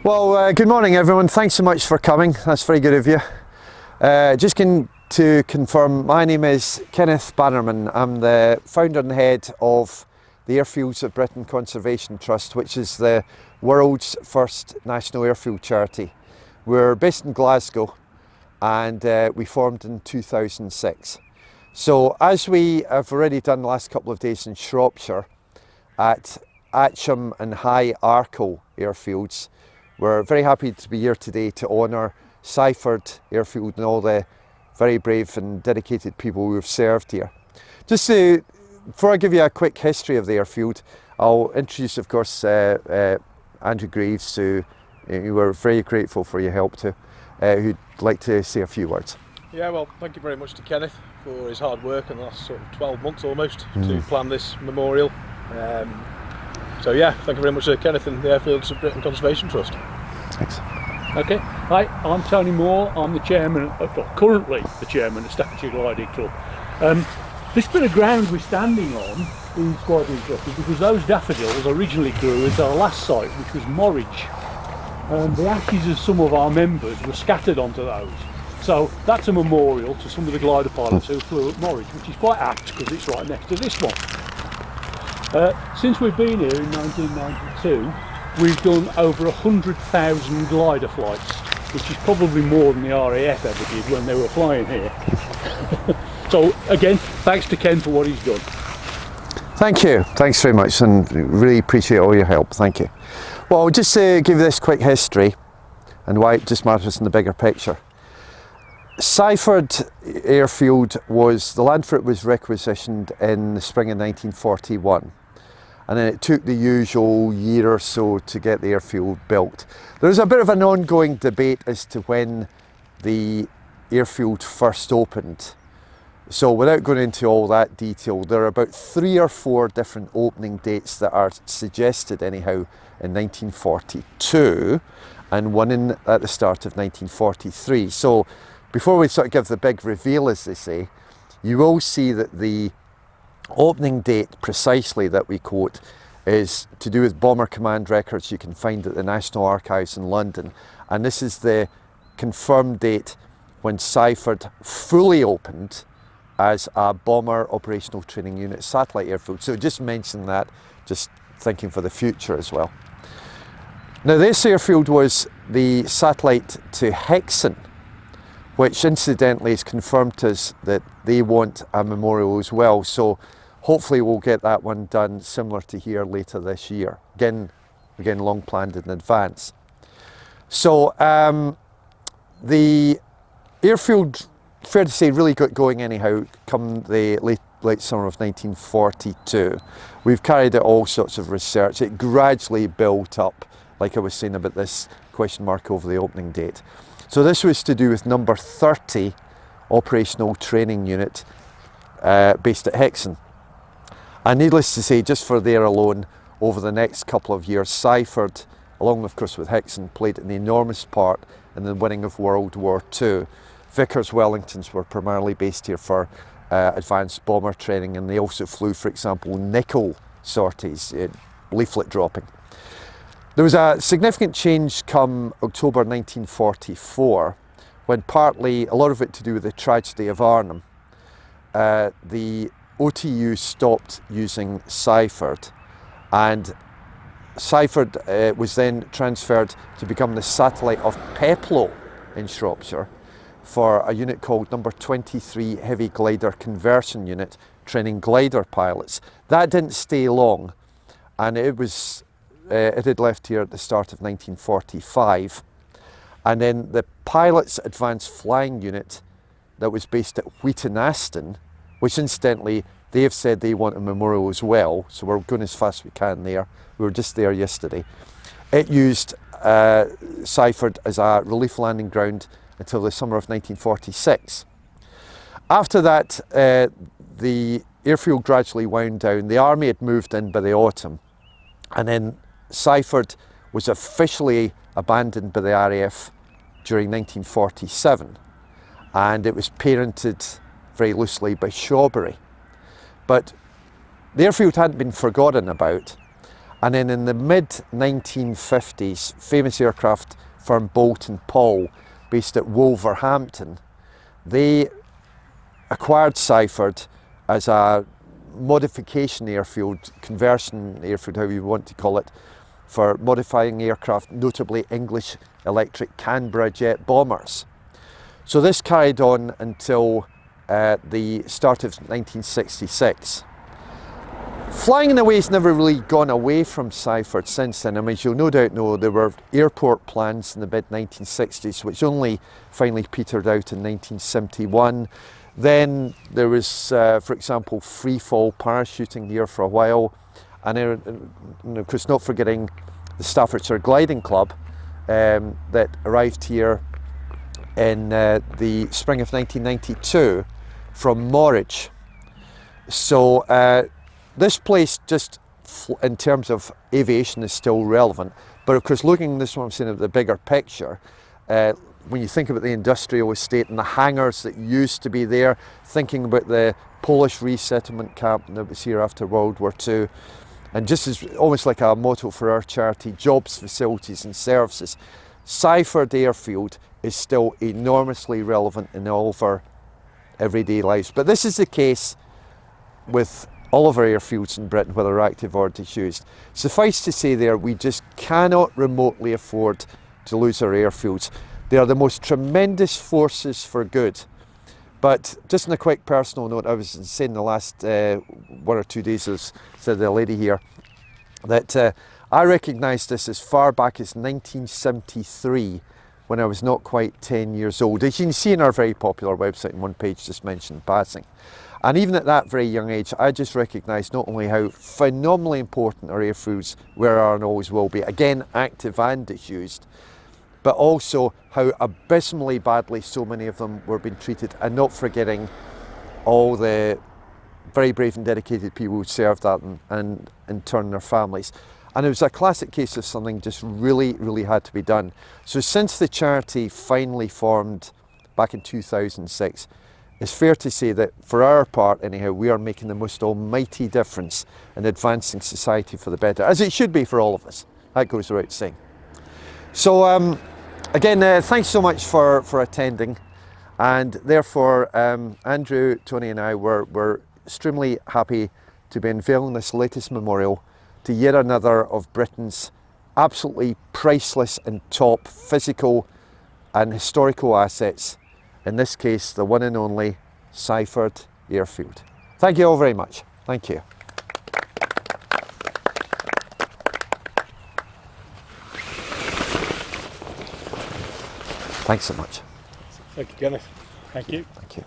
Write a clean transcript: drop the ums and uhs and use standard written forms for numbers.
Well, good morning everyone. Thanks so much for coming. That's very good of you. Just to confirm, my name is Kenneth Bannerman. I'm the founder and head of the Airfields of Britain Conservation Trust, which is the world's first national airfield charity. We're based in Glasgow and we formed in 2006. So as we have already done the last couple of days in Shropshire at Atcham and High Arkle airfields, we're very happy to be here today to honour Seighford airfield and all the very brave and dedicated people who have served here. Before I give you a quick history of the airfield, I'll introduce, of course, Andrew Greaves, who we're very grateful for your help to, who'd like to say a few words. Yeah, well, thank you very much to Kenneth for his hard work in the last sort of 12 months almost to plan this memorial. So yeah, thank you very much to Kenneth and the Airfields of Britain Conservation Trust. Thanks. Okay, hi, I'm Tony Moore. I'm the chairman, currently the chairman of Staffordshire Gliding Club. This bit of ground we're standing on is quite interesting because those daffodils originally grew at our last site, which was Morridge. The ashes of some of our members were scattered onto those. So that's a memorial to some of the glider pilots who flew at Morridge, which is quite apt because it's right next to this one. Since we've been here in 1992, we've done over 100,000 glider flights, which is probably more than the RAF ever did when they were flying here. So again, thanks to Ken for what he's done. Thank you. Thanks very much, and really appreciate all your help. Thank you. Well, just to give this quick history and why it just matters in the bigger picture. Seighford airfield the land for it was requisitioned in the spring of 1941, and then it took the usual year or so to get the airfield built. There's a bit of an ongoing debate as to when the airfield first opened. So without going into all that detail, there are about 3 or 4 different opening dates that are suggested anyhow in 1942 and one at the start of 1943. So before we sort of give the big reveal, as they say, you will see that the opening date precisely that we quote is to do with bomber command records you can find at the National Archives in London. And this is the confirmed date when Seighford fully opened as a bomber operational training unit satellite airfield. So just mention that, just thinking for the future as well. Now this airfield was the satellite to Hexham, which incidentally has confirmed to us that they want a memorial as well. So hopefully we'll get that one done similar to here later this year. Again long planned in advance. So the airfield, fair to say, really got going anyhow come the late summer of 1942. We've carried out all sorts of research. It gradually built up, like I was saying about this question mark over the opening date. So this was to do with number 30 operational training unit based at Hexham. And needless to say, just for there alone, over the next couple of years, Seighford, along of course with Hexham, played an enormous part in the winning of World War II. Vickers Wellingtons were primarily based here for advanced bomber training, and they also flew, for example, nickel sorties, leaflet dropping. There was a significant change come October 1944, when partly, a lot of it to do with the tragedy of Arnhem, the OTU stopped using Seighford, and Seighford was then transferred to become the satellite of Peploe in Shropshire for a unit called number 23 Heavy Glider Conversion Unit, training glider pilots. That didn't stay long, and it had left here at the start of 1945. And then the Pilots Advanced Flying Unit that was based at Wheaton Aston, which incidentally, they have said they want a memorial as well, so we're going as fast as we can there. We were just there yesterday. It used Seighford as a relief landing ground until the summer of 1946. After that, the airfield gradually wound down. The army had moved in by the autumn, and then Seighford was officially abandoned by the RAF during 1947, and it was parented very loosely by Shawbury. But the airfield hadn't been forgotten about, and then in the mid-1950s, famous aircraft firm Bolt and Paul, based at Wolverhampton, they acquired Seighford as a modification airfield, conversion airfield, however you want to call it, for modifying aircraft, notably English electric Canberra jet bombers. So this carried on until the start of 1966. Flying in a way has never really gone away from Seighford since then. I mean, as you'll no doubt know, there were airport plans in the mid-1960s, which only finally petered out in 1971. Then there was, for example, free fall parachuting here for a while. And of course, not forgetting the Staffordshire Gliding Club that arrived here in the spring of 1992 from Norwich. So this place, just in terms of aviation, is still relevant. But of course, looking, this is what I'm saying, at the bigger picture, when you think about the industrial estate and the hangars that used to be there, thinking about the Polish resettlement camp that was here after World War II, and just as almost like a motto for our charity, jobs, facilities and services, Seighford Airfield is still enormously relevant in all of our everyday lives. But this is the case with all of our airfields in Britain, whether active or disused. Suffice to say there, we just cannot remotely afford to lose our airfields. They are the most tremendous forces for good. But just on a quick personal note, I was saying the last 1 or 2 days, as said the lady here, that I recognised this as far back as 1973, when I was not quite 10 years old. As you can see in our very popular website, in one page just mentioned passing. And even at that very young age, I just recognised not only how phenomenally important our airfields were, are and always will be, again, active and disused, but also how abysmally badly so many of them were being treated, and not forgetting all the very brave and dedicated people who served that, and in turn their families. And it was a classic case of something just really, really had to be done. So since the charity finally formed back in 2006, it's fair to say that for our part anyhow, we are making the most almighty difference in advancing society for the better, as it should be for all of us. That goes without saying. So again, thanks so much for attending, and therefore Andrew, Tony and I were extremely happy to be unveiling this latest memorial to yet another of Britain's absolutely priceless and top physical and historical assets, in this case the one and only Seighford Airfield. Thank you all very much. Thank you. Thanks so much. Thank you, Kenneth. Thank you. Thank you.